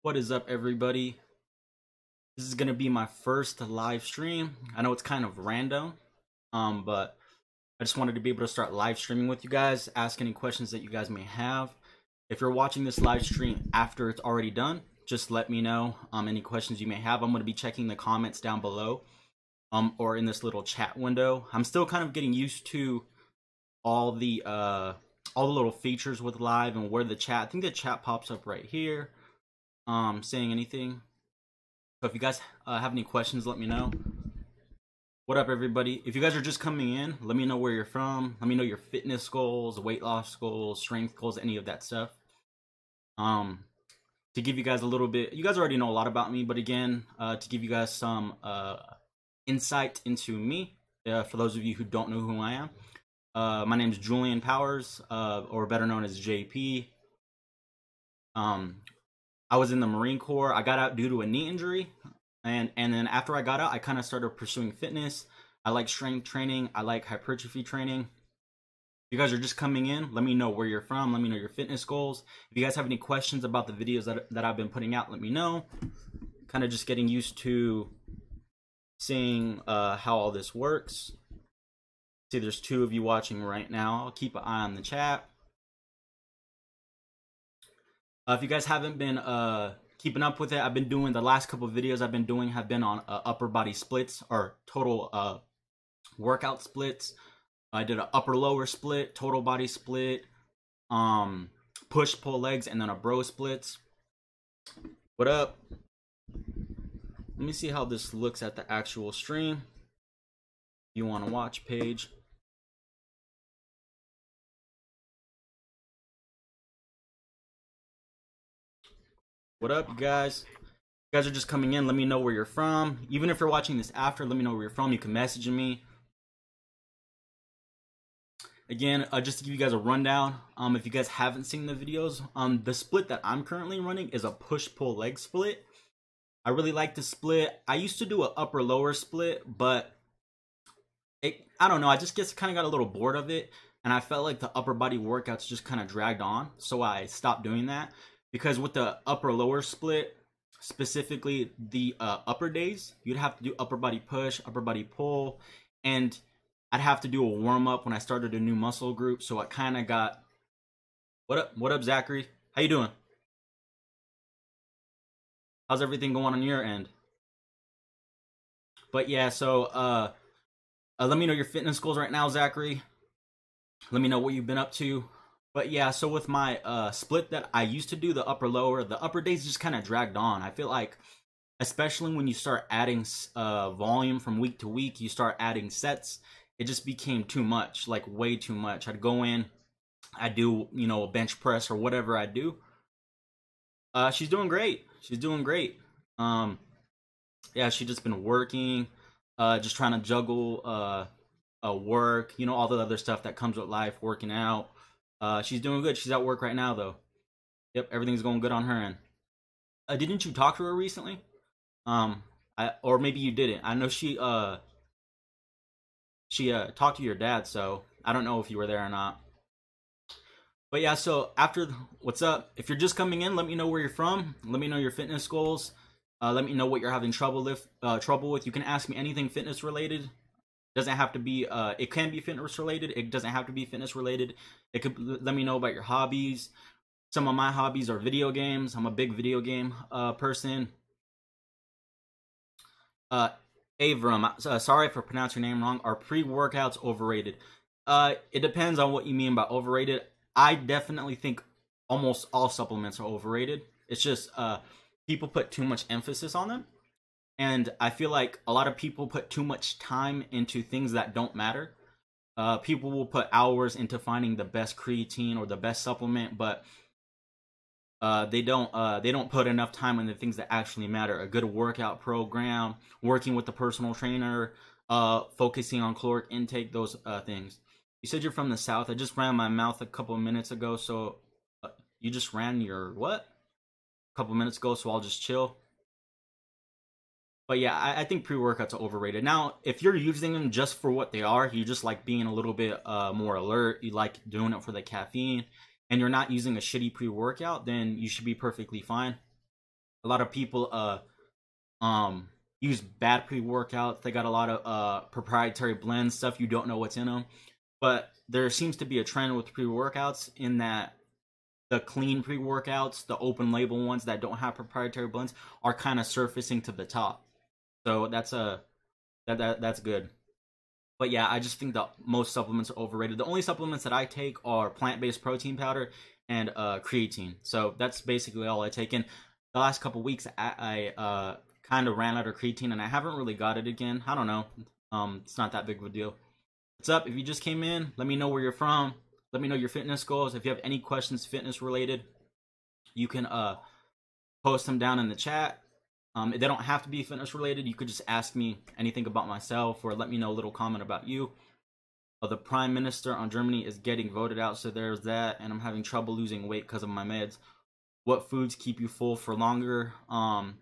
What is up, everybody? This is gonna be my first live stream. I know it's kind of random, but I just wanted to be able to start live streaming with you guys, ask any questions that you guys may have. If you're watching this live stream after it's already done, just let me know any questions you may have. I'm gonna be checking the comments down below, or in this little chat window. I'm still kind of getting used to all the little features with live and where the chat. I think the chat pops up right here. Saying anything. So if you guys have any questions, let me know. What up, everybody? If you guys are just coming in, let me know where you're from. Let me know your fitness goals, weight loss goals, strength goals, any of that stuff. To give you guys a little bit, you guys already know a lot about me, but again, to give you guys some insight into me, for those of you who don't know who I am, my name is Julian Powers, or better known as JP. I was in the Marine Corps. I got out due to a knee injury, and then after I got out, I kind of started pursuing fitness. I like strength training. I like hypertrophy training. If you guys are just coming in, let me know where you're from. Let me know your fitness goals. If you guys have any questions about the videos that I've been putting out, let me know. Kind of just getting used to seeing how all this works. See, there's 2 of you watching right now. I'll keep an eye on the chat. If you guys haven't been keeping up with it, I've been doing the last couple of videos I've been doing have been on upper body splits, or total workout splits. I did an upper lower split, total body split, push pull legs, and then a bro splits. What up? Let me see how this looks at the actual stream. You want to watch page. What up, you guys? If you guys are just coming in, let me know where you're from. Even if you're watching this after, let me know where you're from. You can message me. Again, just to give you guys a rundown, if you guys haven't seen the videos, the split that I'm currently running is a push-pull leg split. I really like the split. I used to do an upper-lower split, but I don't know, I just kind of got a little bored of it, and I felt like the upper body workouts just kind of dragged on, so I stopped doing that. Because with the upper lower split, specifically the upper days, you'd have to do upper body push, upper body pull, and I'd have to do a warm up when I started a new muscle group. So I kind of got, what up, Zachary? How you doing? How's everything going on your end? But yeah, so let me know your fitness goals right now, Zachary. Let me know what you've been up to. But yeah, so with my split that I used to do, the upper lower, the upper days just kind of dragged on. I feel like, especially when you start adding volume from week to week, you start adding sets, it just became too much, like way too much. I'd go in, I'd do, a bench press or whatever I do. She's doing great. She's doing great. Yeah, she's just been working, just trying to juggle work, all the other stuff that comes with life, working out. She's doing good. She's at work right now, though. Yep, everything's going good on her end. Didn't you talk to her recently? Or maybe you didn't. I know she talked to your dad, so I don't know if you were there or not. But yeah, so what's up? If you're just coming in, let me know where you're from. Let me know your fitness goals. Let me know what you're having trouble with. You can ask me anything fitness related. Doesn't have to be it can be fitness related. It doesn't have to be fitness related. It could let me know about your hobbies. Some of my hobbies are video games. I'm a big video game person. Avram, sorry for pronouncing your name wrong. Are pre-workouts overrated? It depends on what you mean by overrated. I definitely think almost all supplements are overrated. It's just people put too much emphasis on them. And I feel like a lot of people put too much time into things that don't matter. People will put hours into finding the best creatine or the best supplement, but they don't put enough time into things that actually matter. A good workout program, working with the personal trainer, focusing on caloric intake, those things. You said you're from the South. I just ran my mouth a couple of minutes ago, so you just ran your what? A couple of minutes ago, so I'll just chill. But yeah, I think pre-workouts are overrated. Now, if you're using them just for what they are, you just like being a little bit more alert, you like doing it for the caffeine, and you're not using a shitty pre-workout, then you should be perfectly fine. a lot of people use bad pre-workouts. They got a lot of proprietary blends, stuff you don't know what's in them. But there seems to be a trend with pre-workouts in that the clean pre-workouts, the open label ones that don't have proprietary blends, are kind of surfacing to the top. So that's good. But yeah, I just think that most supplements are overrated. The only supplements that I take are plant-based protein powder and creatine. So that's basically all I take. In the last couple weeks, I kind of ran out of creatine, and I haven't really got it again. I don't know. It's not that big of a deal. What's up? If you just came in, let me know where you're from. Let me know your fitness goals. If you have any questions fitness related, you can post them down in the chat. They don't have to be fitness related. You could just ask me anything about myself or let me know a little comment about you. The Prime Minister on Germany is getting voted out, so there's that. And I'm having trouble losing weight because of my meds. What foods keep you full for longer? Wow.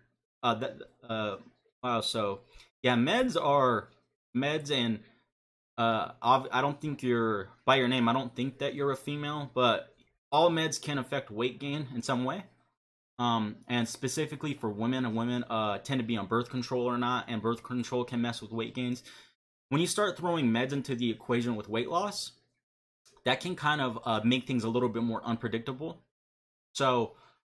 So yeah, meds, and I don't think you're by your name. I don't think that you're a female, but all meds can affect weight gain in some way. And specifically for women, and women tend to be on birth control or not, and birth control can mess with weight gains. When you start throwing meds into the equation with weight loss, that can kind of make things a little bit more unpredictable. So,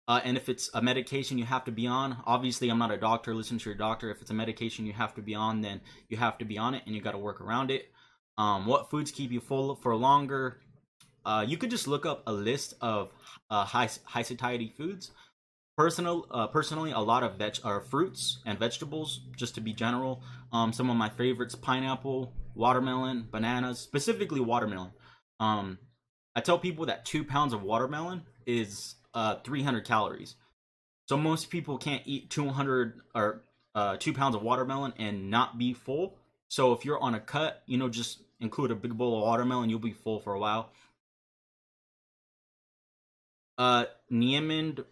and if it's a medication you have to be on, obviously I'm not a doctor, listen to your doctor. If it's a medication you have to be on, then you have to be on it, and you got to work around it. What foods keep you full for longer? You could just look up a list of high satiety foods. Personally, a lot of fruits and vegetables, just to be general. Some of my favorites: pineapple, watermelon, bananas, specifically watermelon. I tell people that 2 pounds of watermelon is 300 calories. So most people can't eat 200 or 2 pounds of watermelon and not be full. So if you're on a cut, just include a big bowl of watermelon, you'll be full for a while. Niemand,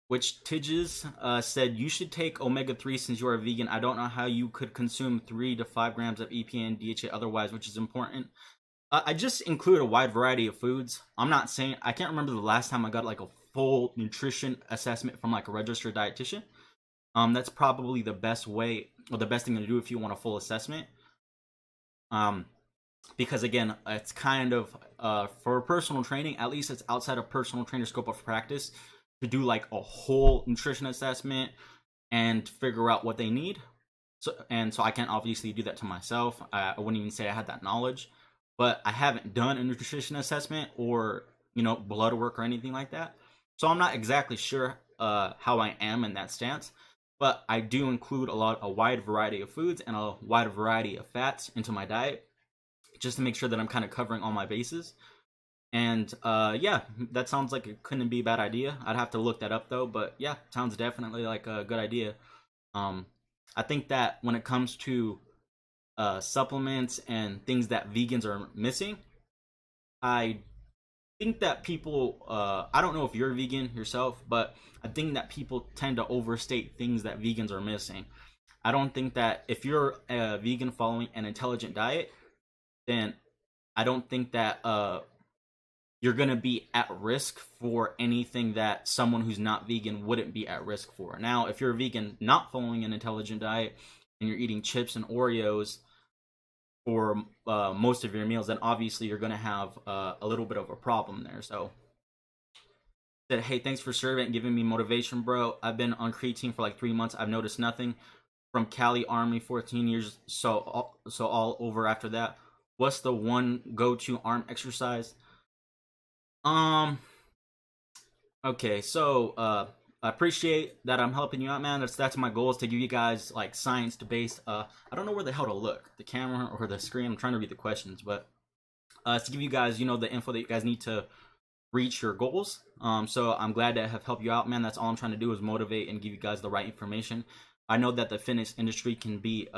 which Tidges said, you should take omega-3 since you are a vegan. I don't know how you could consume 3 to 5 grams of EPA and DHA otherwise, which is important. I just include a wide variety of foods. I'm not saying, I can't remember the last time I got like a full nutrition assessment from like a registered dietitian. That's probably the best way, or the best thing to do if you want a full assessment. Because again, it's kind of, for personal training, at least it's outside of personal trainer scope of practice to do like a whole nutrition assessment and figure out what they need. So I can't obviously do that to myself. I wouldn't even say I had that knowledge, but I haven't done a nutrition assessment or, blood work or anything like that. So I'm not exactly sure how I am in that stance, but I do include a wide variety of foods and a wide variety of fats into my diet, just to make sure that I'm kind of covering all my bases. And yeah, that sounds like it couldn't be a bad idea. I'd have to look that up though, but yeah, sounds definitely like a good idea. I think that when it comes to supplements and things that vegans are missing, I think that people, I don't know if you're vegan yourself, but I think that people tend to overstate things that vegans are missing. I don't think that if you're a vegan following an intelligent diet, then I don't think that you're going to be at risk for anything that someone who's not vegan wouldn't be at risk for. Now, if you're a vegan not following an intelligent diet and you're eating chips and Oreos for most of your meals, then obviously you're going to have a little bit of a problem there. So, said, hey, thanks for serving and giving me motivation, bro. I've been on creatine for like 3 months. I've noticed nothing. From Cali Army, 14 years, so all over after that. What's the one go-to arm exercise? Okay, so I appreciate that I'm helping you out, man. That's my goal, is to give you guys like science-based. I don't know where the hell to look, the camera or the screen. I'm trying to read the questions, but it's to give you guys, the info that you guys need to reach your goals. So I'm glad to have helped you out, man. That's all I'm trying to do, is motivate and give you guys the right information. I know that the fitness industry can be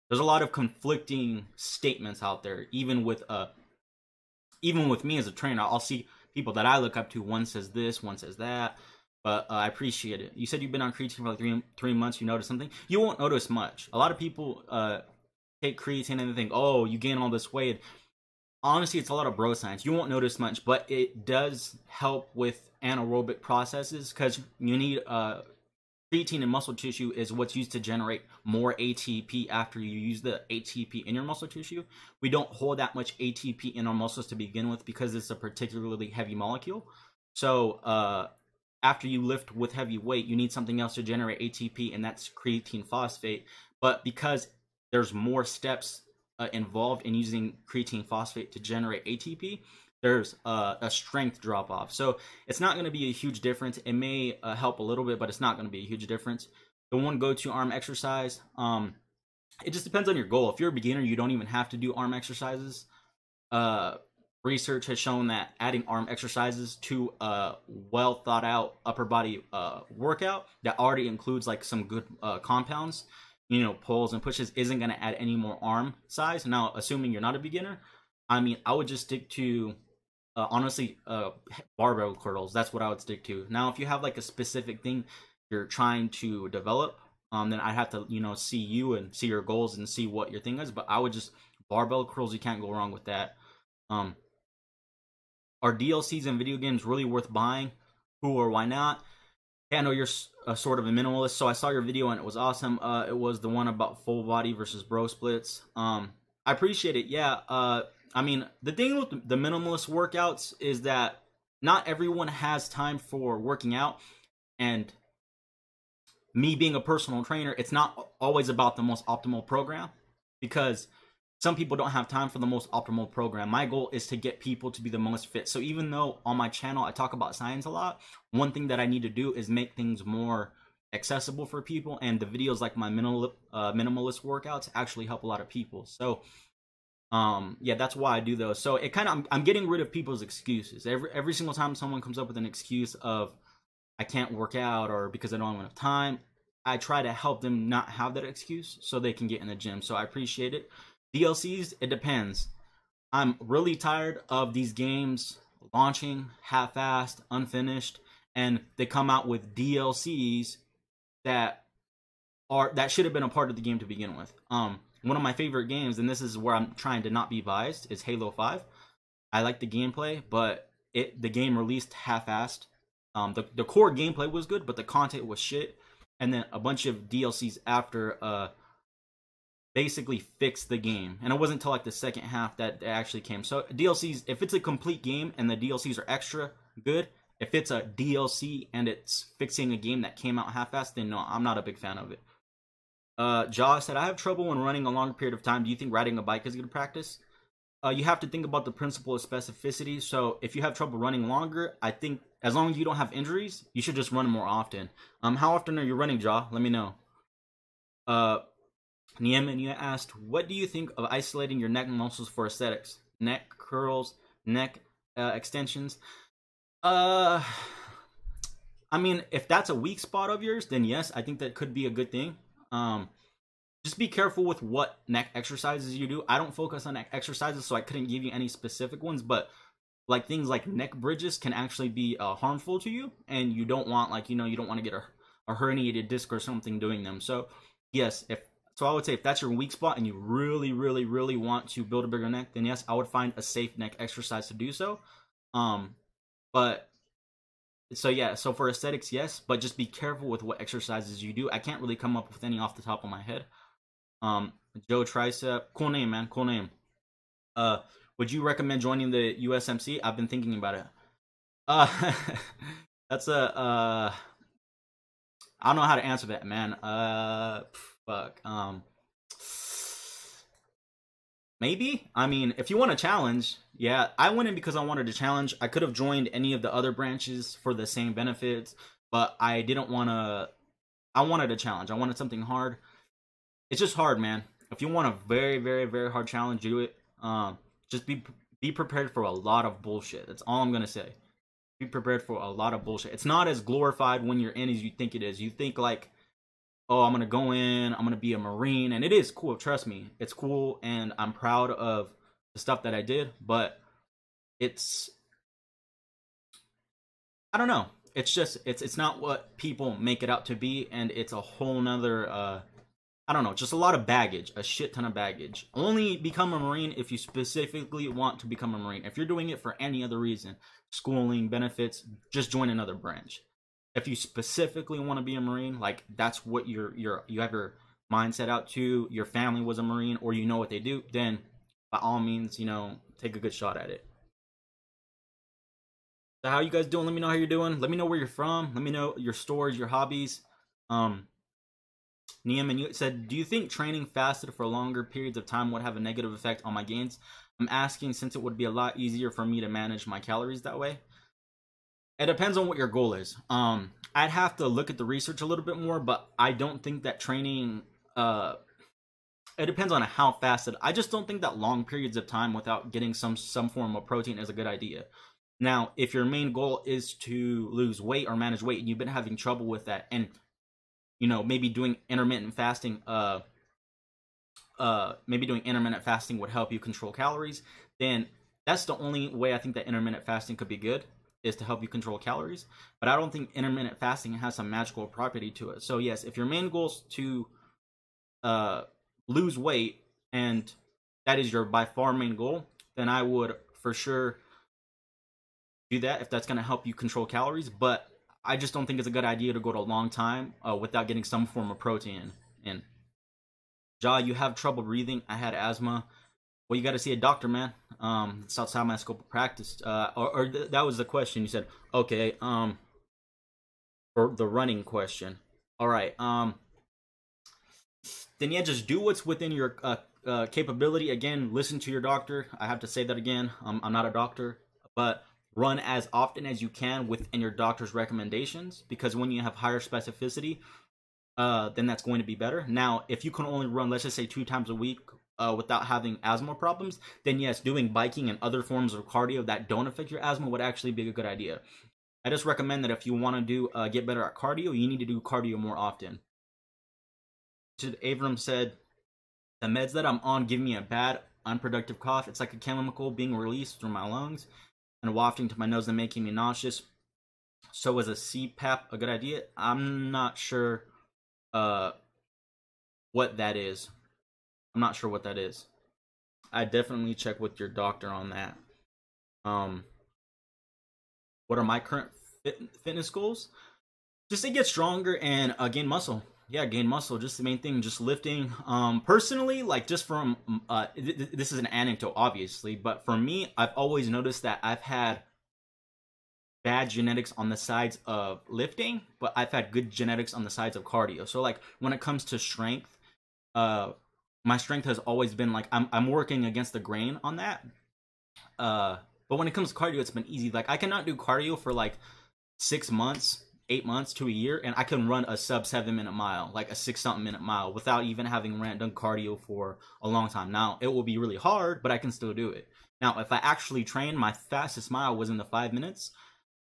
there's a lot of conflicting statements out there. Even with me as a trainer, I'll see people that I look up to. One says this, one says that. But I appreciate it. You said you've been on creatine for like three months. You notice something? You won't notice much. A lot of people take creatine and they think, oh, you gain all this weight. honestly, it's a lot of bro science. You won't notice much, but it does help with anaerobic processes because you need creatine in muscle tissue is what's used to generate more ATP after you use the ATP in your muscle tissue. We don't hold that much ATP in our muscles to begin with because it's a particularly heavy molecule. So after you lift with heavy weight, you need something else to generate ATP, and that's creatine phosphate. But because there's more steps involved in using creatine phosphate to generate ATP, there's a strength drop off. So it's not going to be a huge difference. It may help a little bit, but it's not going to be a huge difference. The one go-to arm exercise, it just depends on your goal. If you're a beginner, you don't even have to do arm exercises. Research has shown that adding arm exercises to a well thought out upper body workout that already includes like some good compounds, you know, pulls and pushes, isn't going to add any more arm size. Now, assuming you're not a beginner, I mean, I would just stick to honestly barbell curls. That's what I would stick to. Now, if you have like a specific thing you're trying to develop, then I have to, you know, see you and see your goals and see what your thing is. But I would just barbell curls. You can't go wrong with that. Are DLCs in video games really worth buying? Who or why not? Hey, I know you're sort of a minimalist, so I saw your video and it was awesome. It was the one about full body versus bro splits. I appreciate it. Yeah. I mean, the thing with the minimalist workouts is that not everyone has time for working out, and me being a personal trainer, it's not always about the most optimal program because some people don't have time for the most optimal program. My goal is to get people to be the most fit. So even though on my channel I talk about science a lot, one thing that I need to do is make things more accessible for people, and the videos like my minimalist workouts actually help a lot of people. So yeah, that's why I do those. So it kind of, I'm getting rid of people's excuses. Every single time someone comes up with an excuse of I can't work out or because I don't have enough time, I try to help them not have that excuse so they can get in the gym. So I appreciate it. DLCs, it depends. I'm really tired of these games launching half-assed, unfinished, and they come out with DLCs that should have been a part of the game to begin with. One of my favorite games, and this is where I'm trying to not be biased, is Halo 5. I like the gameplay, but the game released half-assed. The core gameplay was good, but the content was shit. And then a bunch of DLCs after basically fixed the game. And it wasn't until like the second half that it actually came. So DLCs, if it's a complete game and the DLCs are extra good, if it's a DLC and it's fixing a game that came out half-assed, then no, I'm not a big fan of it. Jaw said, I have trouble when running a long period of time. Do you think riding a bike is good practice? You have to think about the principle of specificity. So if you have trouble running longer, I think as long as you don't have injuries, you should just run more often. How often are you running, Jaw? Let me know. Nieman, you asked, what do you think of isolating your neck muscles for aesthetics? Neck curls, neck extensions? I mean, if that's a weak spot of yours, then yes, I think that could be a good thing. Just be careful with what neck exercises you do. I don't focus on neck exercises, so I couldn't give you any specific ones, but like things like neck bridges can actually be harmful to you, and you don't want, like, you know, you don't want to get a herniated disc or something doing them. So yes, so I would say if that's your weak spot and you really, really, really want to build a bigger neck, then yes, I would find a safe neck exercise to do so. But so yeah, so for aesthetics, yes, but just be careful with what exercises you do. I can't really come up with any off the top of my head. Joe Tricep, cool name, man, cool name. Would you recommend joining the USMC? I've been thinking about it. That's I don't know how to answer that, man. Fuck. Maybe. I mean, if you want a challenge, yeah, I went in because I wanted a challenge. I could have joined any of the other branches for the same benefits, but I didn't want to. I wanted a challenge. I wanted something hard. It's just hard, man. If you want a very, very, very hard challenge, do it. Just be prepared for a lot of bullshit. That's all I'm gonna say. Be prepared for a lot of bullshit. It's not as glorified when you're in as you think it is. You think like, oh, I'm gonna go in, I'm gonna be a Marine, and it is cool. Trust me, it's cool, and I'm proud of the stuff that I did. But it's, I don't know. It's just it's not what people make it out to be, and it's a whole nother I don't know, just a lot of baggage, a shit ton of baggage. Only become a Marine if you specifically want to become a Marine. If you're doing it for any other reason, schooling, benefits, just join another branch. If you specifically want to be a Marine, like that's what you have your mindset out to, your family was a Marine, or you know what they do, then by all means, take a good shot at it. So how you guys doing? Let me know how you're doing. Let me know where you're from. Let me know your stories, your hobbies. Neiman, you said, do you think training fasted for longer periods of time would have a negative effect on my gains? I'm asking since it would be a lot easier for me to manage my calories that way. It depends on what your goal is. I'd have to look at the research a little bit more, but I don't think that training, it depends on how fasted. I just don't think that long periods of time without getting some form of protein is a good idea. Now, if your main goal is to lose weight or manage weight and you've been having trouble with that, and maybe doing intermittent fasting, would help you control calories, then that's the only way I think that intermittent fasting could be good, is to help you control calories. But I don't think intermittent fasting has some magical property to it. So yes, if your main goal is to lose weight, and that is your by far main goal, then I would for sure do that if that's going to help you control calories. But I just don't think it's a good idea to go to a long time without getting some form of protein in. Ja, you have trouble breathing. I had asthma. Well, you got to see a doctor, man. It's outside my scope of practice. That was the question. You said, okay, for the running question. All right. Then yeah, just do what's within your capability. Again, listen to your doctor. I have to say that again. I'm not a doctor, but run as often as you can within your doctor's recommendations, because when you have higher specificity, then that's going to be better. Now, if you can only run, let's just say 2 times a week without having asthma problems, then yes, doing biking and other forms of cardio that don't affect your asthma would actually be a good idea. I just recommend that if you want to do get better at cardio, you need to do cardio more often. Avram said, the meds that I'm on give me a bad, unproductive cough. It's like a chemical being released through my lungs and wafting to my nose and making me nauseous. So is a CPAP a good idea? I'm not sure what that is. I'm not sure what that is. I definitely check with your doctor on that. What are my current fitness goals? Just to get stronger and gain muscle. Yeah, gain muscle, just the main thing, just lifting. Personally, like just from, this is an anecdote, obviously, but for me, I've always noticed that I've had bad genetics on the sides of lifting, but I've had good genetics on the sides of cardio. So like when it comes to strength, my strength has always been like, I'm working against the grain on that. But when it comes to cardio, it's been easy. Like I cannot do cardio for like 6 months, 8 months to a year, and I can run a sub 7-minute mile, like a 6-something minute mile, without even having done cardio for a long time. Now, it will be really hard, but I can still do it. Now, if I actually train, my fastest mile was in the 5 minutes,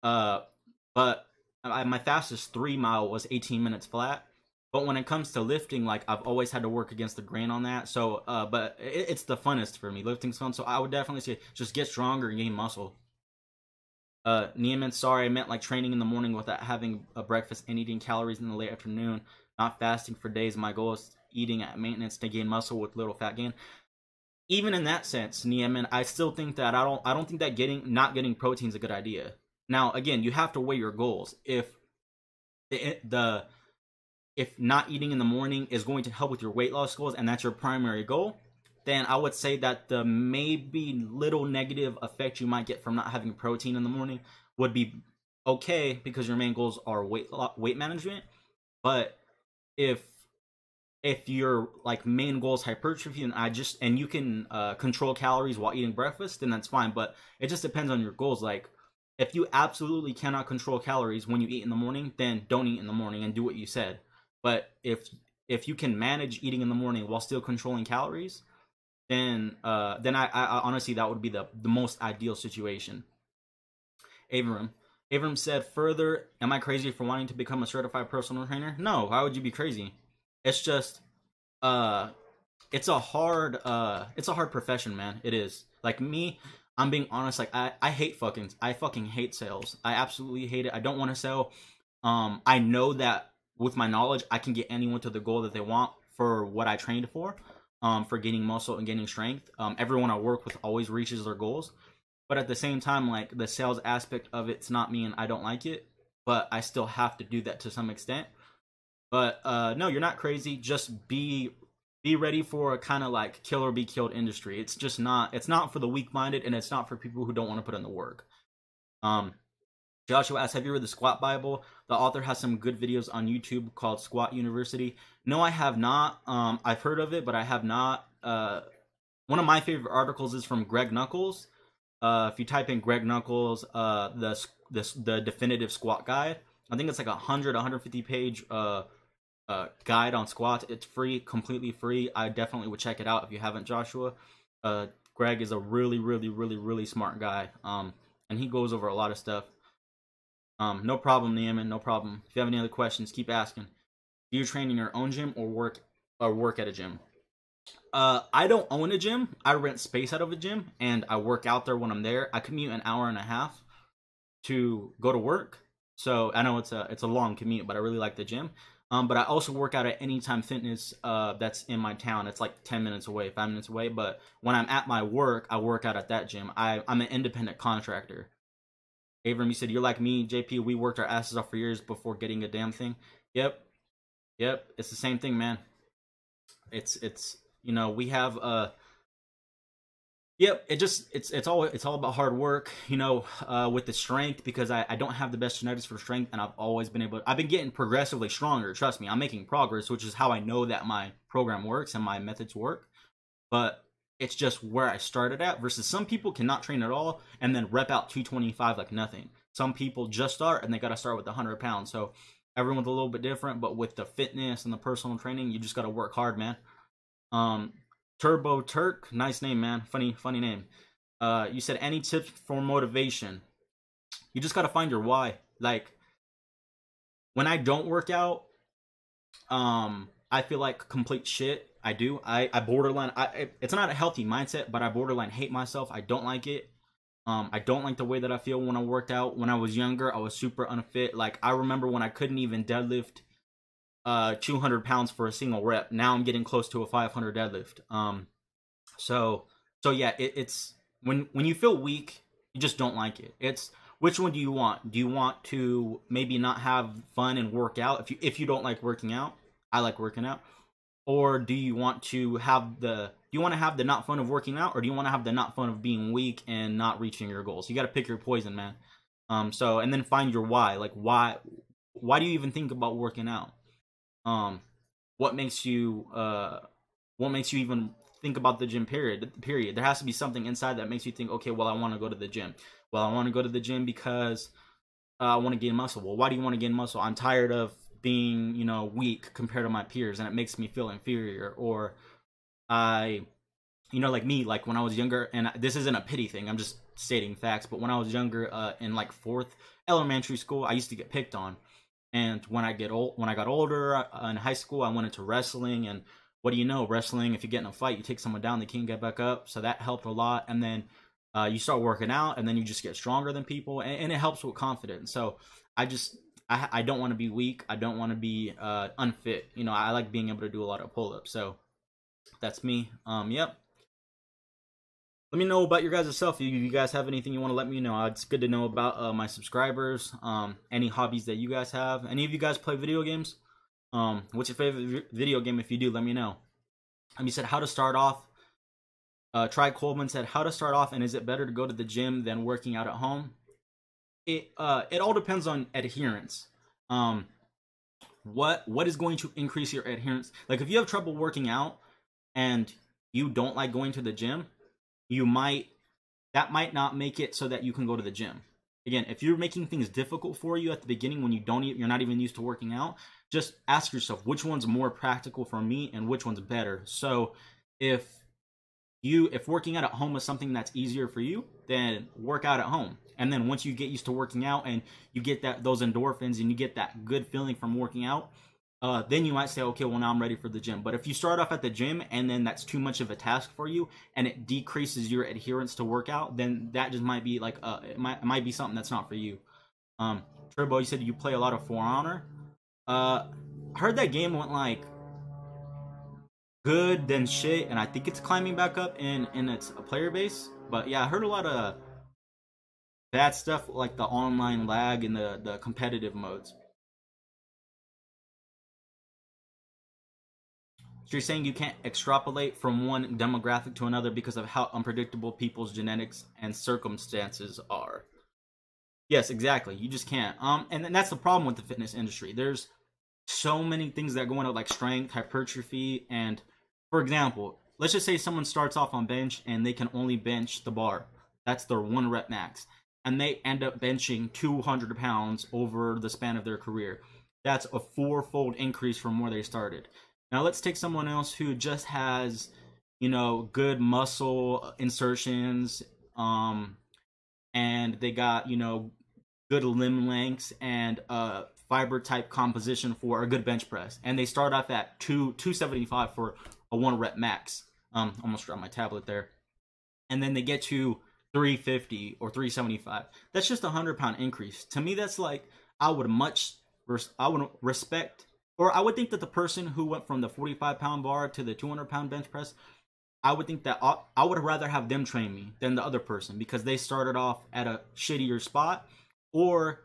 but my fastest 3 mile was 18 minutes flat. But when it comes to lifting, like I've always had to work against the grain on that. So, but it's the funnest for me. Lifting's fun, so I would definitely say just get stronger and gain muscle. Neiman, sorry, I meant like training in the morning without having a breakfast and eating calories in the late afternoon, not fasting for days. My goal is eating at maintenance to gain muscle with little fat gain. Even in that sense, Neiman, I still think that I don't think that not getting protein is a good idea. Now, again, you have to weigh your goals. If not eating in the morning is going to help with your weight loss goals and that's your primary goal, then I would say that the maybe little negative effect you might get from not having protein in the morning would be okay, because your main goals are weight management. But if your like main goal is hypertrophy and you can control calories while eating breakfast, then that's fine. But it just depends on your goals. Like if you absolutely cannot control calories when you eat in the morning, then don't eat in the morning and do what you said. But if you can manage eating in the morning while still controlling calories, then I honestly, that would be the most ideal situation. Avram said further, am I crazy for wanting to become a certified personal trainer? No, why would you be crazy? It's just it's a hard profession, man. It is. Like me, I'm being honest, like I fucking hate sales. I absolutely hate it. I don't want to sell. I know that with my knowledge I can get anyone to the goal that they want for what I trained for gaining muscle and gaining strength. Everyone I work with always reaches their goals, but at the same time, like the sales aspect of it's not me and I don't like it, but I still have to do that to some extent. But no, you're not crazy. Just be ready for a kind of like kill or be killed industry. It's just not. It's not for the weak minded, and it's not for people who don't want to put in the work. Joshua asks, have you read the Squat Bible? The author has some good videos on YouTube called Squat University. No, I have not. I've heard of it, but I have not. One of my favorite articles is from Greg Nuckols. If you type in Greg Nuckols, the definitive squat guide, I think it's like 150 page guide on squats. It's free, completely free. I definitely would check it out if you haven't, Joshua. Greg is a really smart guy. And he goes over a lot of stuff. No problem, Neiman, no problem. If you have any other questions, keep asking. Do you train in your own gym or work at a gym? I don't own a gym. I rent space out of a gym, and I work out there when I'm there. I commute an hour and a half to go to work, so I know it's a long commute, but I really like the gym. But I also work out at Anytime Fitness that's in my town. It's like 10 minutes away, 5 minutes away. But when I'm at my work, I work out at that gym. I'm an independent contractor. Abram, you said, you're like me, JP. We worked our asses off for years before getting a damn thing. Yep. It's the same thing, man. It's you know, we have yep, it's all about hard work, you know, with the strength, because I don't have the best genetics for strength, and I've been getting progressively stronger. Trust me, I'm making progress, which is how I know that my program works and my methods work. But it's just where I started at, versus some people cannot train at all and then rep out 225 like nothing. Some people just start and they got to start with 100 pounds. So everyone's a little bit different, but with the fitness and the personal training, you just got to work hard, man. Turbo Turk, nice name, man. Funny name. You said, any tips for motivation? You just got to find your why. Like, when I don't work out, I feel like complete shit. I do. I borderline. It's not a healthy mindset, but I borderline hate myself. I don't like it. I don't like the way that I feel when I worked out. When I was younger, I was super unfit. Like, I remember when I couldn't even deadlift 200 pounds for a single rep. Now I'm getting close to a 500 deadlift. So yeah, it's when you feel weak, you just don't like it. It's, which one do you want? Do you want to maybe not have fun and work out if you don't like working out? I like working out. Or do you want to have the not fun of working out, or do you want to have the not fun of being weak and not reaching your goals? You got to pick your poison, man. And then find your why. Like, why do you even think about working out? What makes you even think about the gym, period? There has to be something inside that makes you think, okay, well, I want to go to the gym. Well, I want to go to the gym because I want to gain muscle. Well, why do you want to gain muscle? I'm tired of being, you know, weak compared to my peers, and it makes me feel inferior. Or like me, like when I was younger, and this isn't a pity thing, I'm just stating facts, but when I was younger, in like 4th elementary school, I used to get picked on. And when I got older, in high school, I went into wrestling, and what do you know, wrestling, if you get in a fight, you take someone down, they can't get back up. So that helped a lot. And then you start working out, and then you just get stronger than people, and it helps with confidence. So I don't want to be weak. I don't want to be unfit. You know, I like being able to do a lot of pull-ups. So that's me. Yep. Let me know about your guys' self. If you guys have anything you want to let me know, it's good to know about my subscribers. Any hobbies that you guys have. Any of you guys play video games? What's your favorite video game? If you do, let me know. You said how to start off. Try Coleman said, how to start off, and is it better to go to the gym than working out at home? It all depends on adherence. What is going to increase your adherence? Like, if you have trouble working out and you don't like going to the gym, that might not make it so that you can go to the gym. Again, if you're making things difficult for you at the beginning when you're not even used to working out, just ask yourself, which one's more practical for me and which one's better. So if working out at home is something that's easier for you, then work out at home. And then once you get used to working out and you get those endorphins and you get that good feeling from working out, then you might say, okay, well, now I'm ready for the gym. But if you start off at the gym and then that's too much of a task for you and it decreases your adherence to workout, then that just might be like, it might be something that's not for you. Turbo, you said you play a lot of For Honor. I heard that game went like good than shit, and I think it's climbing back up in its player base. But yeah, I heard a lot of bad stuff like the online lag and the competitive modes. So you're saying you can't extrapolate from one demographic to another because of how unpredictable people's genetics and circumstances are. Yes, exactly. You just can't. And that's the problem with the fitness industry. There's so many things that go into like strength, hypertrophy, and for example, let's just say someone starts off on bench and they can only bench the bar. That's their one rep max. And they end up benching 200 pounds over the span of their career. That's a fourfold increase from where they started. Now let's take someone else who just has, good muscle insertions, and they got, good limb lengths and fiber type composition for a good bench press. And they start off at 275 for a one rep max. Almost dropped my tablet there. And then they get to 350 or 375. That's just a 100-pound increase. To me, that's like I would respect, or I would think that the person who went from the 45-pound bar to the 200-pound bench press, I would think that I would rather have them train me than the other person because they started off at a shittier spot. Or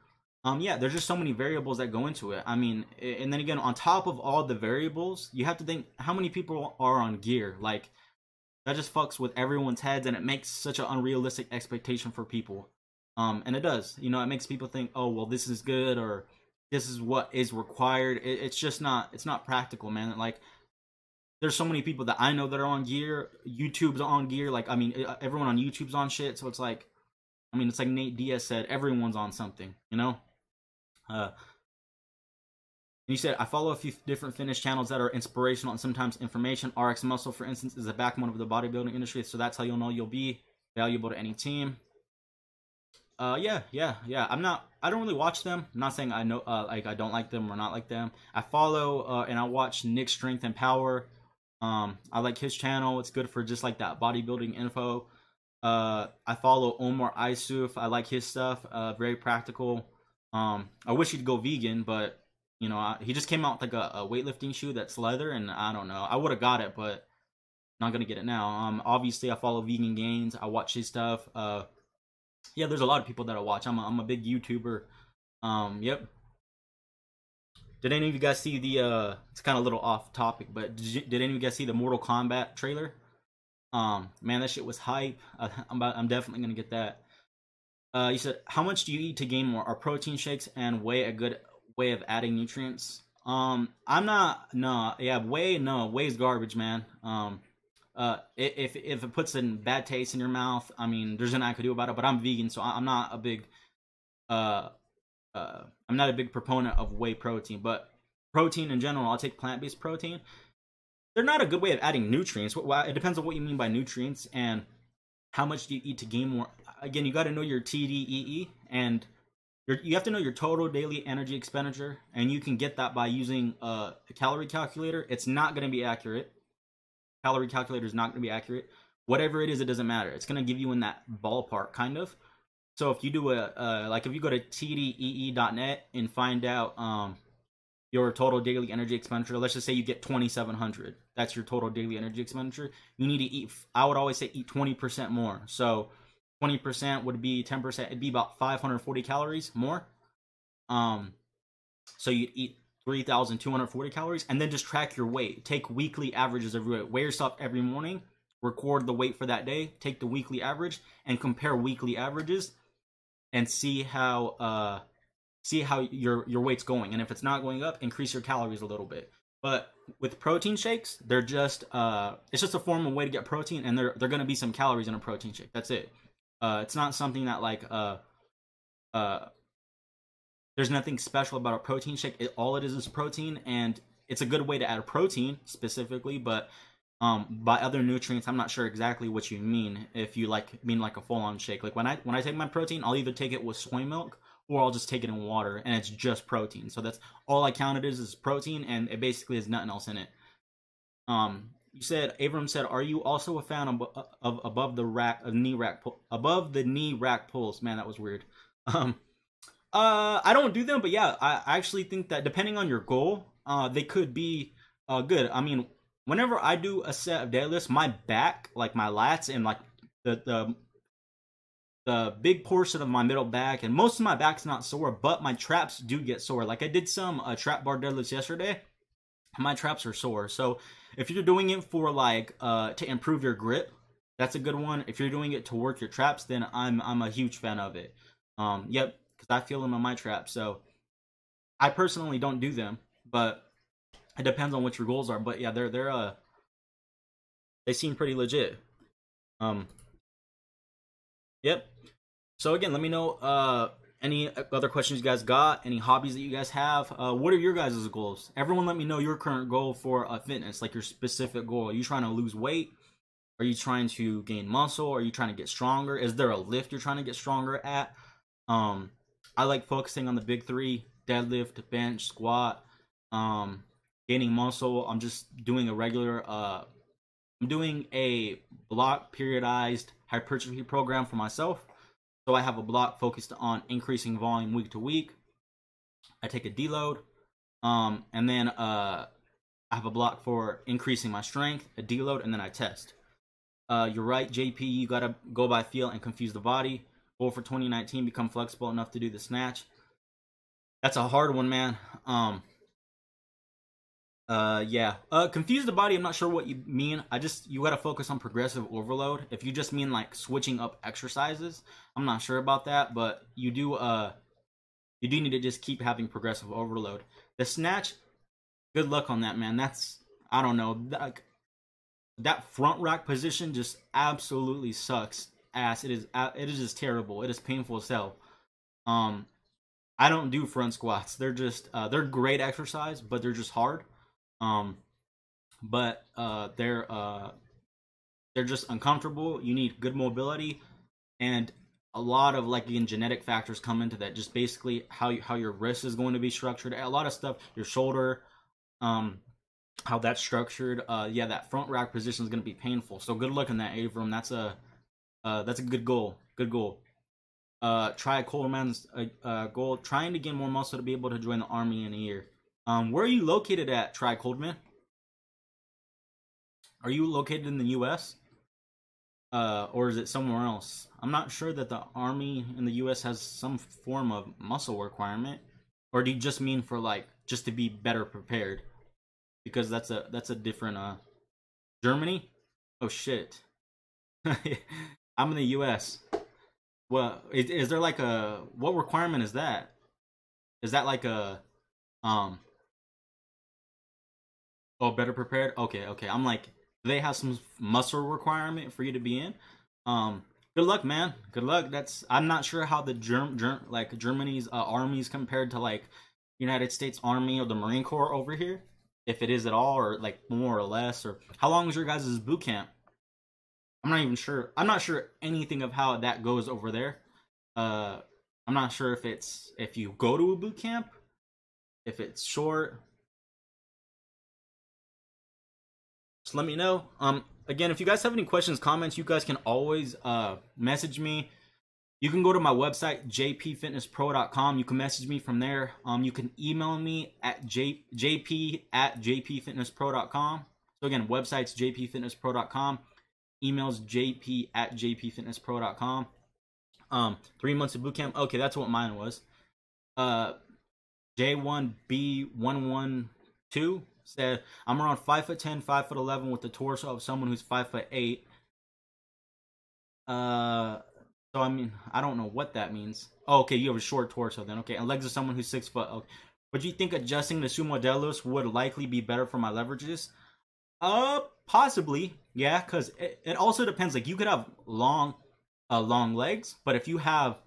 yeah, there's just so many variables that go into it. I mean, and then again, on top of all the variables, you have to think how many people are on gear. Like, that just fucks with everyone's heads, and it makes such an unrealistic expectation for people. And it does. It makes people think, oh, well, this is good, or this is what is required. It's just not. It's not practical, man. Like, there's so many people that I know that are on gear. YouTube's on gear. Like, I mean, everyone on YouTube's on shit. So it's like, I mean, it's like Nate Diaz said, everyone's on something, and you said, I follow a few different fitness channels that are inspirational and sometimes information. RX Muscle, for instance, is the backbone of the bodybuilding industry, so that's how you'll know you'll be valuable to any team. Yeah. I don't really watch them. I'm not saying I know, like, I don't like them or not like them. I follow, and I watch Nick Strength and Power. I like his channel. It's good for just like that bodybuilding info. I follow Omar Isuf. I like his stuff. Very practical. I wish he'd go vegan, but he just came out with like a weightlifting shoe that's leather, and I don't know. I would have got it, but not gonna get it now. Obviously I follow Vegan Gains. I watch his stuff. Yeah, there's a lot of people that I watch. I'm a big YouTuber. Yep. Did any of you guys see the? It's kind of a little off topic, but did any of you guys see the Mortal Kombat trailer? Man, that shit was hype. I'm definitely gonna get that. You said, how much do you eat to gain more? Are protein shakes and whey a good way of adding nutrients? I'm not. No, yeah, whey. No, whey's garbage, man. If it puts in bad taste in your mouth, I mean, there's nothing I could do about it. But I'm vegan, so I'm not a big uh I'm not a big proponent of whey protein. But protein in general, I'll take plant-based protein. They're not a good way of adding nutrients. It depends on what you mean by nutrients and how much do you eat to gain more. Again, you got to know your TDEE, and you have to know your total daily energy expenditure, and you can get that by using a calorie calculator. It's not going to be accurate. Calorie calculator is not going to be accurate. Whatever it is, it doesn't matter. It's going to give you in that ballpark, kind of. So if you do if you go to tdee.net and find out your total daily energy expenditure, let's just say you get 2,700. That's your total daily energy expenditure. You need to eat, I would always say, eat 20% more. So 20% would be 10%. It'd be about 540 calories more. So you'd eat 3,240 calories, and then just track your weight. Take weekly averages of your weight. Weigh yourself every morning. Record the weight for that day. Take the weekly average and compare weekly averages, and see how your weight's going. And if it's not going up, increase your calories a little bit. But with protein shakes, they're just it's just a formal way to get protein, and they're going to be some calories in a protein shake. That's it. It's not something that like there's nothing special about a protein shake. All it is protein, and it's a good way to add a protein specifically, but by other nutrients, I'm not sure exactly what you mean. If you mean like a full-on shake, like when I take my protein, I'll either take it with soy milk or I'll just take it in water, and it's just protein. So that's all I count it is protein, and it basically has nothing else in it. You said, Abram said, are you also a fan of above the knee rack pulls? Man, that was weird. I don't do them, but yeah, I actually think that depending on your goal, they could be good. I mean, whenever I do a set of deadlifts, my back, like my lats and like the big portion of my middle back, and most of my back's not sore, but my traps do get sore. Like I did some trap bar deadlifts yesterday. My traps are sore. So if you're doing it for like to improve your grip, that's a good one. If you're doing it to work your traps, then I'm a huge fan of it. Yep, because I feel them on my traps. So I personally don't do them, but it depends on what your goals are. But yeah, they seem pretty legit. Um, yep. So again, let me know any other questions you guys got, any hobbies that you guys have. What are your guys' goals? Everyone let me know your current goal for fitness, like your specific goal. Are you trying to lose weight? Are you trying to gain muscle? Are you trying to get stronger? Is there a lift you're trying to get stronger at? I like focusing on the big three: deadlift, bench, squat, gaining muscle. I'm just doing a regular I'm doing a block periodized hypertrophy program for myself. So I have a block focused on increasing volume week to week. I take a deload, and then I have a block for increasing my strength, a deload, and then I test. You're right, JP. You gotta go by feel and confuse the body. Goal for 2019: become flexible enough to do the snatch. That's a hard one, man. Yeah. Confuse the body. I'm not sure what you mean. You gotta focus on progressive overload. If you just mean like switching up exercises, I'm not sure about that. But you do need to just keep having progressive overload. The snatch, good luck on that, man. I don't know. That front rack position just absolutely sucks ass. It is just terrible. It is painful as hell. I don't do front squats. They're great exercise, but they're just hard. But they're just uncomfortable. You need good mobility, and a lot of like again genetic factors come into that. Just basically how your wrist is going to be structured. A lot of stuff, your shoulder, how that's structured. Yeah, that front rack position is going to be painful. So good luck in that, Avram. That's a good goal. Good goal. Try Coleman's goal, trying to gain more muscle to be able to join the army in a year. Where are you located at, Tri Coldman? Are you located in the U.S.? Or is it somewhere else? I'm not sure that the army in the U.S. has some form of muscle requirement, or do you just mean for like just to be better prepared? Because that's a different Germany. Oh shit, I'm in the U.S. Well, is there like what requirement is that? Is that like a oh, better prepared? Okay, okay. I'm like, do they have some muscle requirement for you to be in? Good luck, man. Good luck. I'm not sure how the Germany's armies compared to like United States Army or the Marine Corps over here, if it is at all, or like more or less, or how long is your guys' boot camp? I'm not even sure. I'm not sure anything of how that goes over there. I'm not sure if you go to a boot camp, if it's short. Just let me know. Again, if you guys have any questions, comments, you guys can always message me. You can go to my website, jpfitnesspro.com. You can message me from there. You can email me at jp@jpfitnesspro.com. So again, website's jpfitnesspro.com. Emails jp@jpfitnesspro.com. 3 months of boot camp. Okay, that's what mine was. J1B112 said, I'm around 5'10", 5'11" with the torso of someone who's 5'8". So I mean, I don't know what that means. Oh, okay, you have a short torso then. Okay, and legs of someone who's 6 foot. Okay. But do you think adjusting the sumo deadlifts would likely be better for my leverages? Possibly, yeah, because it also depends. Like you could have long legs, but if you have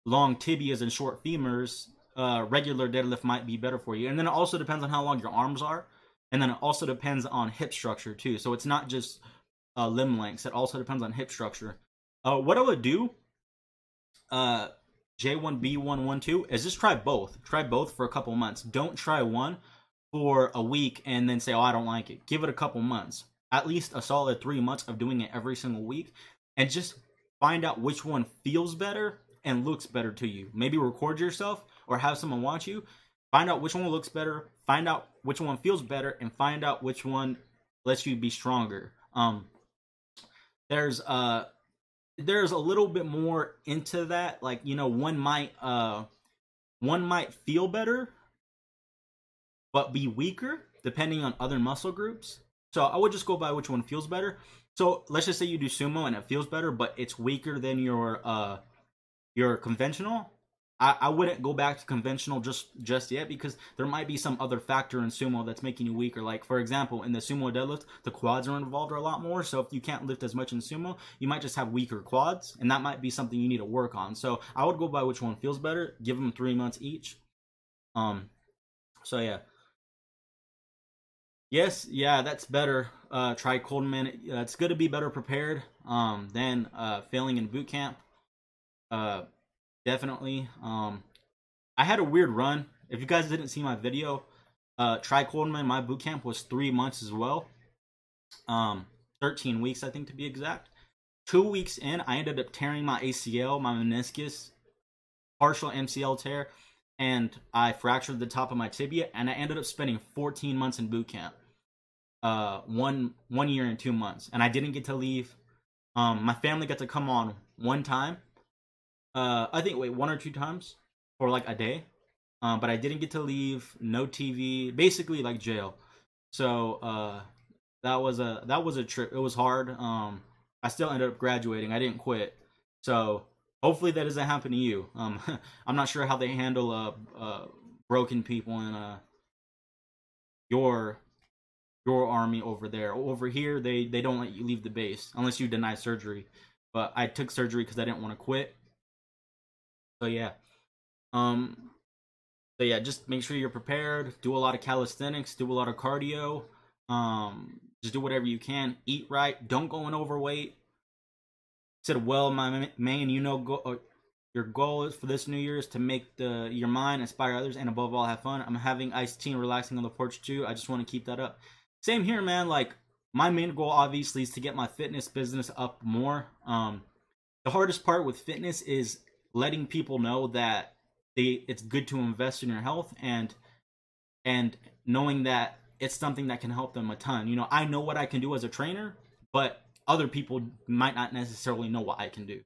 long tibias and short femurs, regular deadlift might be better for you. And then it also depends on how long your arms are, and then it also depends on hip structure too. So it's not just limb lengths; it also depends on hip structure. What I would do, J1B112, is just try both. Try both for a couple months. Don't try one for a week and then say, "Oh, I don't like it." Give it a couple months, at least a solid 3 months of doing it every single week, and just find out which one feels better and looks better to you. Maybe record yourself or have someone watch you. Find out which one looks better, find out which one feels better, and find out which one lets you be stronger. There's there's a little bit more into that. Like, you know, one might feel better but be weaker depending on other muscle groups. So I would just go by which one feels better. So let's just say you do sumo and it feels better, but it's weaker than your conventional. I wouldn't go back to conventional just yet, because there might be some other factor in sumo that's making you weaker. Like, for example, in the sumo deadlift, the quads are involved a lot more. So if you can't lift as much in sumo, you might just have weaker quads, and that might be something you need to work on. So I would go by which one feels better. Give them 3 months each. So yeah. Yes, yeah, that's better. Try Coleman. It's good to be better prepared than failing in boot camp. Uh, Definitely. I had a weird run. If you guys didn't see my video, Try Coleman, my boot camp was 3 months as well. 13 weeks, I think, to be exact. 2 weeks in, I ended up tearing my ACL, my meniscus, partial MCL tear, and I fractured the top of my tibia, and I ended up spending 14 months in boot camp. 1 year and 2 months, and I didn't get to leave. My family got to come on one time. I think, wait, 1 or 2 times for like a day. But I didn't get to leave. No TV, basically like jail. So that was a trip. It was hard. I still ended up graduating. I didn't quit. So hopefully that doesn't happen to you. I'm not sure how they handle broken people in your army over there. Over here, they don't let you leave the base unless you deny surgery. But I took surgery because I didn't want to quit. So yeah. So yeah, just make sure you're prepared. Do a lot of calisthenics. Do a lot of cardio. Just do whatever you can. Eat right. Don't go in overweight. Said, well, my man, you know, your goal is for this New Year is to make your mind, inspire others, and above all, have fun. I'm having iced tea and relaxing on the porch too. I just want to keep that up. Same here, man. Like, my main goal obviously is to get my fitness business up more. The hardest part with fitness is letting people know that it's good to invest in your health, and knowing that it's something that can help them a ton. You know, I know what I can do as a trainer, but other people might not necessarily know what I can do.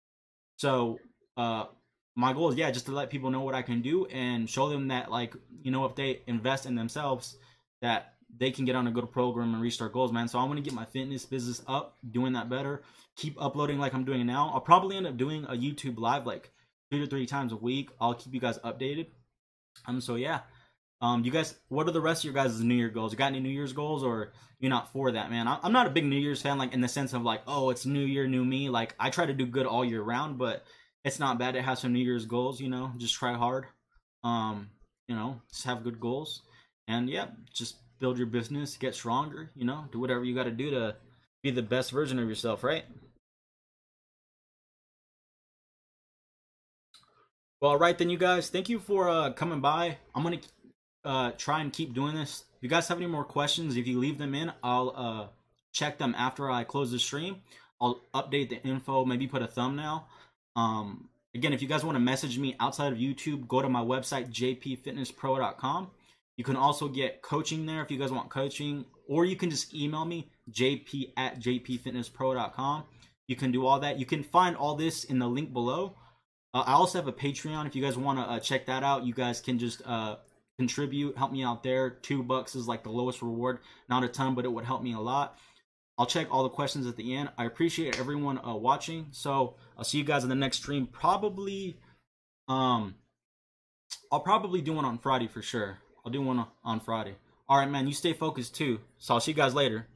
So my goal is, yeah, just to let people know what I can do and show them that, like, you know, if they invest in themselves, that they can get on a good program and reach their goals, man. So I want to get my fitness business up, doing that better, keep uploading like I'm doing now. I'll probably end up doing a YouTube live like 2 to 3 times a week. I'll keep you guys updated. So yeah. You guys, what are the rest of your guys' New Year goals? You got any New Year's goals, or you're not for that, man? I'm not a big New Year's fan, like in the sense of like, oh, it's New Year, new me. Like, I try to do good all year round, but it's not bad to have some New Year's goals, you know, just try hard. You know, just have good goals. And yeah, just build your business, get stronger, you know, do whatever you got to do to be the best version of yourself, right? Well, all right then, you guys. Thank you for coming by. I'm gonna try and keep doing this. If you guys have any more questions, if you leave them in, I'll check them after I close the stream. I'll update the info, maybe put a thumbnail. Again, if you guys want to message me outside of YouTube, go to my website, jpfitnesspro.com. You can also get coaching there if you guys want coaching, or you can just email me, jp@jpfitnesspro.com. You can do all that. You can find all this in the link below. I also have a Patreon. If you guys want to check that out, you guys can just contribute, help me out there. $2 is like the lowest reward. Not a ton, but it would help me a lot. I'll check all the questions at the end. I appreciate everyone watching. So I'll see you guys in the next stream. Probably, I'll probably do one on Friday for sure. I'll do one on Friday. All right, man. You stay focused too. So I'll see you guys later.